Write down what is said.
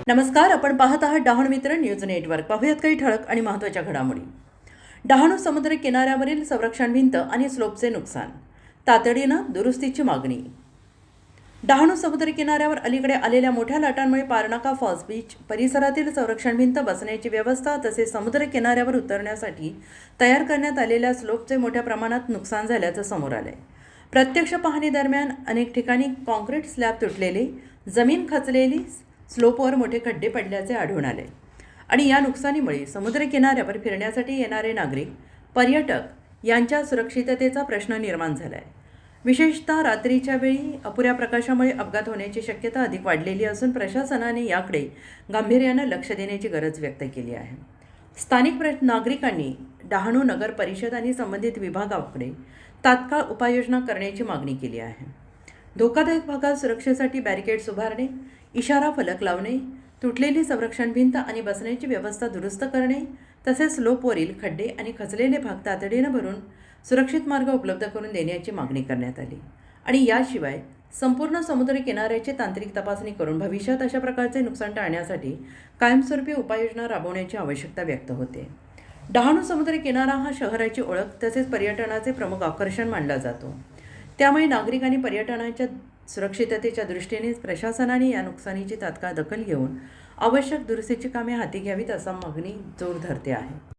नमस्कार, आपण पाहत आहात डहाणू मित्र न्यूज नेटवर्क. पाहूयात काही ठळक आणि महत्त्वाच्या घडामोडी. डहाणू समुद्र किनाऱ्यावरील संरक्षण भिंत आणि स्लोपचे नुकसान, तातडीनं दुरुस्तीची मागणी. डहाणू समुद्र किनाऱ्यावर अलीकडे आलेल्या मोठ्या लाटांमुळे पारनाका फॉल्स बीच परिसरातील संरक्षण भिंत बसण्याची व्यवस्था तसेच समुद्र किनाऱ्यावर उतरण्यासाठी तयार करण्यात आलेल्या स्लोपचे मोठ्या प्रमाणात नुकसान झाल्याचं समोर आलंय. प्रत्यक्ष पाहणी दरम्यान अनेक ठिकाणी कॉन्क्रीट स्लॅब तुटलेले, जमीन खचलेली, स्लोपवर मोठे खड्डे पडल्याचे आढळून आले. आणि या नुकसानीमुळे समुद्र किनाऱ्यावर फिरण्यासाठी येणारे नागरिक, पर्यटक यांच्या सुरक्षिततेचा प्रश्न निर्माण झाला आहे. विशेषतः रात्रीच्या वेळी अपुऱ्या प्रकाशामुळे अपघात होण्याची शक्यता अधिक वाढलेली असून प्रशासनाने याकडे गांभीर्यानं लक्ष देण्याची गरज व्यक्त केली आहे. स्थानिक नागरिकांनी डहाणू नगर परिषद आणि संबंधित विभागाकडे तात्काळ उपाययोजना करण्याची मागणी केली आहे. धोकादायक भागात सुरक्षेसाठी बॅरिकेड्स उभारणे, इशारा फलक लावणे, तुटलेली संरक्षण भिंत आणि बसण्याची व्यवस्था दुरुस्त करणे तसेच स्लोपवरील खड्डे आणि खचलेले भाग तातडीनं भरून सुरक्षित मार्ग उपलब्ध करून देण्याची मागणी करण्यात आली. आणि याशिवाय संपूर्ण समुद्र किनाऱ्याची तांत्रिक तपासणी करून भविष्यात अशा प्रकारचे नुकसान टाळण्यासाठी कायमस्वरूपी उपाययोजना राबवण्याची आवश्यकता व्यक्त होते. डहाणू समुद्र किनारा हा शहराची ओळख तसेच पर्यटनाचे प्रमुख आकर्षण मानला जातो. त्यामुळे नागरिक आणि पर्यटनाच्या सुरक्षिततेच्या दृष्टीने प्रशासनाने या नुकसानीची तात्काळ दखल घेऊन आवश्यक दुरुस्तीची कामे हाती घ्यावीत असा मागणी जोर धरते आहे.